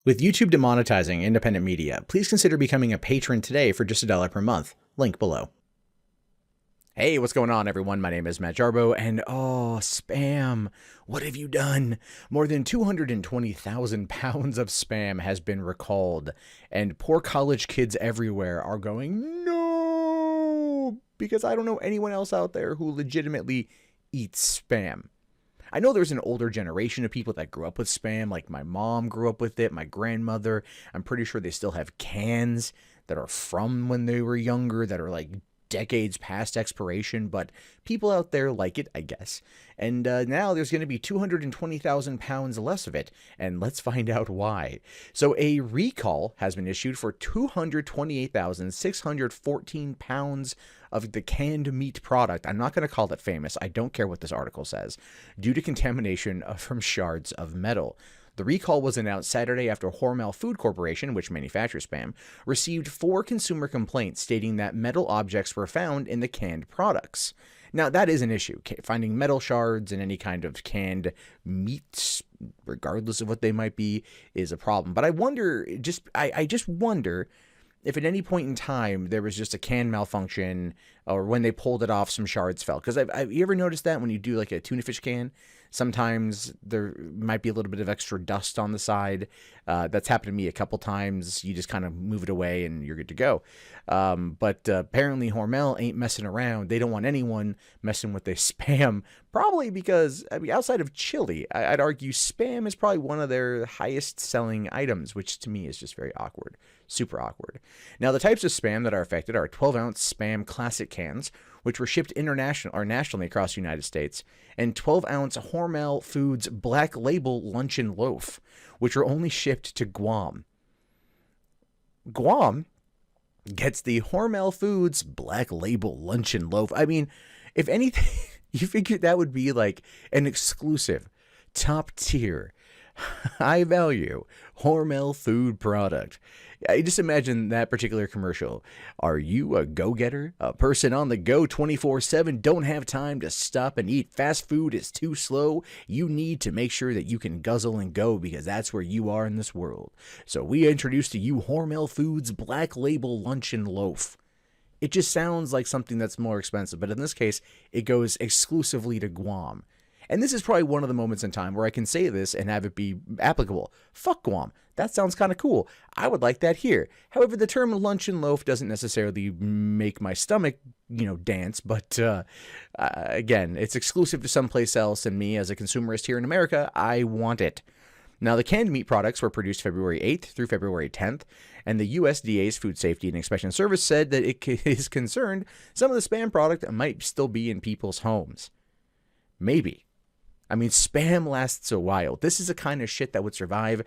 With YouTube demonetizing independent media, please consider becoming a patron today for just $1 per month. Link below. Hey, what's going on, everyone? My name is Matt Jarbo, and spam. What have you done? More than 220,000 pounds of spam has been recalled, and poor college kids everywhere are going, no, because I don't know anyone else out there who legitimately eats spam. I know there's an older generation of people that grew up with spam, like my mom grew up with it, my grandmother. I'm pretty sure they still have cans that are from when they were younger that are like decades past expiration, but people out there like it, I guess. And now there's going to be 220,000 pounds less of it, and let's find out why. So a recall has been issued for 228,614 pounds of the canned meat product. I'm not going to call it famous. I don't care what this article says. Due to contamination from shards of metal. The recall was announced Saturday after Hormel Food Corporation, which manufactures spam, received 4 consumer complaints stating that metal objects were found in the canned products. Now, that is an issue. Finding metal shards in any kind of canned meats, regardless of what they might be, is a problem. But I wonder, I just wonder if at any point in time there was just a can malfunction, or when they pulled it off, some shards fell. Because you ever noticed that when you do like a tuna fish can, sometimes there might be a little bit of extra dust on the side. That's happened to me a couple times. You just kind of move it away and you're good to go. But apparently Hormel ain't messing around. They don't want anyone messing with their spam. Probably because, I mean, outside of chili, I'd argue spam is probably one of their highest selling items, which to me is just very awkward. Super awkward. Now, the types of spam that are affected are 12-ounce spam classic cans, which were shipped nationally across the United States, and 12-ounce Hormel Foods Black Label Luncheon Loaf, which are only shipped to Guam. Guam gets the Hormel Foods Black Label Luncheon Loaf. I mean, if anything, you figured that would be like an exclusive, top tier, high value Hormel food product. I just imagine that particular commercial. Are you a go-getter? A person on the go 24/7? Don't have time to stop and eat. Fast food is too slow. You need to make sure that you can guzzle and go, because that's where you are in this world. So we introduce to you Hormel Foods Black Label Luncheon Loaf. It just sounds like something that's more expensive, but in this case, it goes exclusively to Guam. And this is probably one of the moments in time where I can say this and have it be applicable. Fuck Guam. That sounds kind of cool. I would like that here. However, the term luncheon loaf doesn't necessarily make my stomach, dance. But again, it's exclusive to someplace else, and me as a consumerist here in America, I want it. Now, the canned meat products were produced February 8th through February 10th, and the USDA's Food Safety and Inspection Service said that it is concerned some of the spam product might still be in people's homes. Maybe. I mean, spam lasts a while. This is the kind of shit that would survive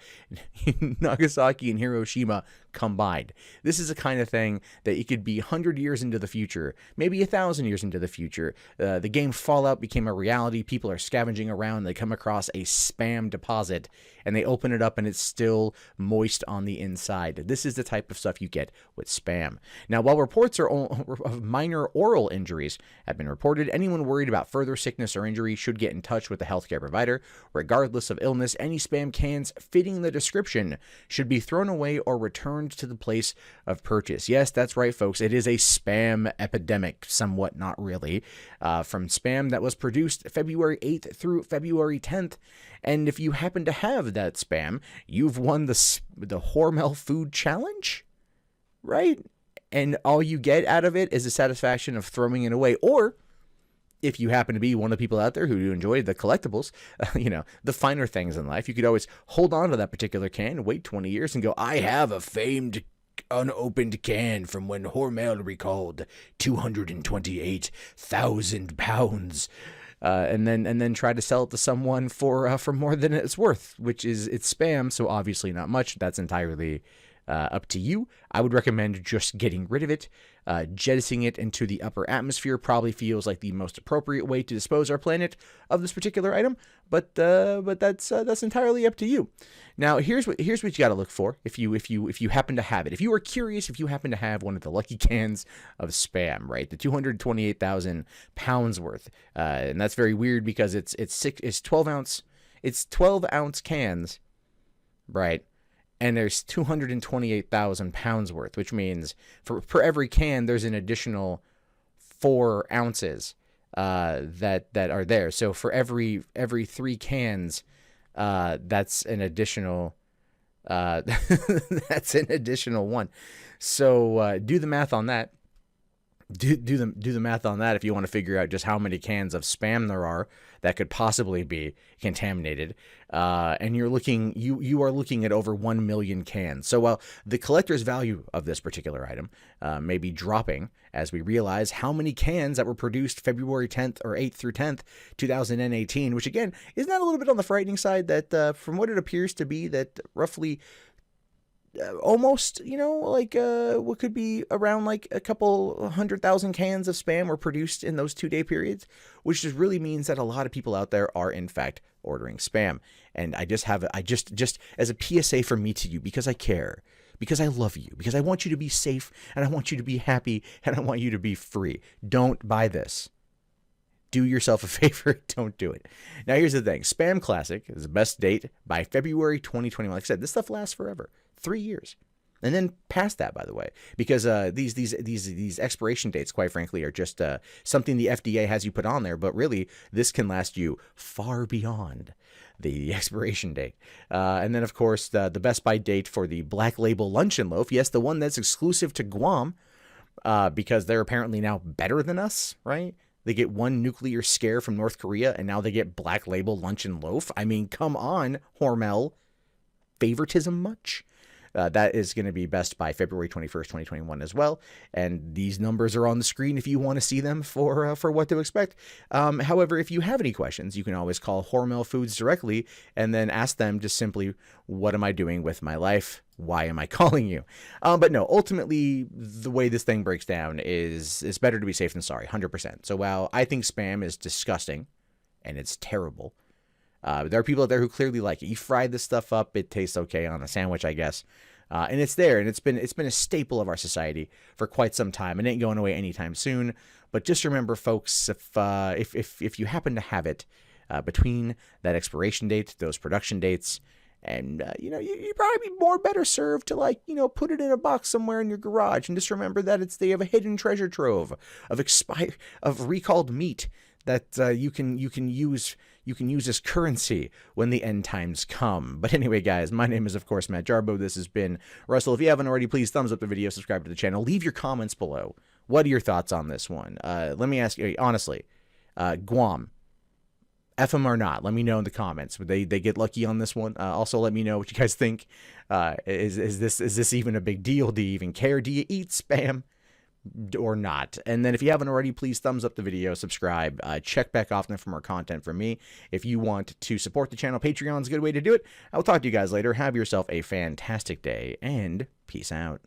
Nagasaki and Hiroshima combined. This is the kind of thing that it could be 100 years into the future, maybe 1,000 years into the future. The game Fallout became a reality. People are scavenging around. They come across a spam deposit, and they open it up, and it's still moist on the inside. This is the type of stuff you get with spam. Now, while reports of minor oral injuries have been reported, anyone worried about further sickness or injury should get in touch with a healthcare provider. Regardless of illness, any spam cans fitting the description should be thrown away or returned to the place of purchase. Yes, that's right, folks. It is a spam epidemic, somewhat, not really, from spam that was produced February 8th through February 10th. And if you happen to have that spam, you've won the Hormel Food Challenge, right? And all you get out of it is the satisfaction of throwing it away. Or if you happen to be one of the people out there who enjoy the collectibles, the finer things in life, you could always hold on to that particular can, wait 20 years and go, I have a famed unopened can from when Hormel recalled 228,000 pounds. And then try to sell it to someone for more than it's worth, which is, it's spam, so obviously not much. That's entirely up to you. I would recommend just getting rid of it. Jettisoning it into the upper atmosphere probably feels like the most appropriate way to dispose our planet of this particular item, but that's entirely up to you. Now, here's what you got to look for if you happen to have it. If you are curious, if you happen to have one of the lucky cans of spam, right, the 228,000 pounds worth, and that's very weird because it's 12 ounce cans, right? and there's 228,000 pounds worth, which means for every can, there's an additional 4 ounces that are there. So for every 3 cans, that's an additional that's an additional 1. So do the math on that. Do the math on that if you want to figure out just how many cans of Spam there are that could possibly be contaminated. And you are looking at over 1 million cans. So while the collector's value of this particular item may be dropping as we realize how many cans that were produced February 10th or 8th through 10th, 2018, which again is not a little bit on the frightening side that from what it appears to be that roughly almost, what could be around like a couple 100,000 cans of Spam were produced in those 2-day periods, which just really means that a lot of people out there are in fact ordering Spam. And I just as a PSA from me to you, because I care, because I love you, because I want you to be safe, and I want you to be happy, and I want you to be free. Don't buy this. Do yourself a favor. Don't do it. Now, here's the thing. Spam Classic is the best date by February 2021. Like I said, this stuff lasts forever. 3 years. And then past that, by the way, because these expiration dates, quite frankly, are just something the FDA has you put on there. But really, this can last you far beyond the expiration date. And then, of course, the best by date for the Black Label Luncheon Loaf. Yes, the one that's exclusive to Guam, because they're apparently now better than us, right? They get 1 nuclear scare from North Korea, and now they get Black Label Luncheon Loaf. I mean, come on, Hormel. Favoritism much? That is going to be best by February 21st, 2021 as well. And these numbers are on the screen if you want to see them for what to expect. However, if you have any questions, you can always call Hormel Foods directly and then ask them just simply, what am I doing with my life? Why am I calling you? But no, ultimately, the way this thing breaks down is it's better to be safe than sorry, 100%. So while I think Spam is disgusting and it's terrible, there are people out there who clearly like it. You fry this stuff up, it tastes okay on a sandwich, I guess. And it's there, and it's been a staple of our society for quite some time. It ain't going away anytime soon. But just remember, folks, if you happen to have it between that expiration date, those production dates, and you'd probably be better served to put it in a box somewhere in your garage, and just remember that they have a hidden treasure trove of recalled meat that you can use as currency when the end times come. But anyway, guys, my name is, of course, Matt Jarbo. This has been Russell. If you haven't already, please thumbs up the video, subscribe to the channel, leave your comments below. What are your thoughts on this one? Let me ask you, honestly, Guam, F them or not, let me know in the comments. Would they get lucky on this one? Also, let me know what you guys think. Is this even a big deal? Do you even care? Do you eat Spam or not? And then if you haven't already, please thumbs up the video, subscribe, check back often for more content from me. If you want to support the channel, Patreon's a good way to do it. I'll talk to you guys later. Have yourself a fantastic day, and peace out.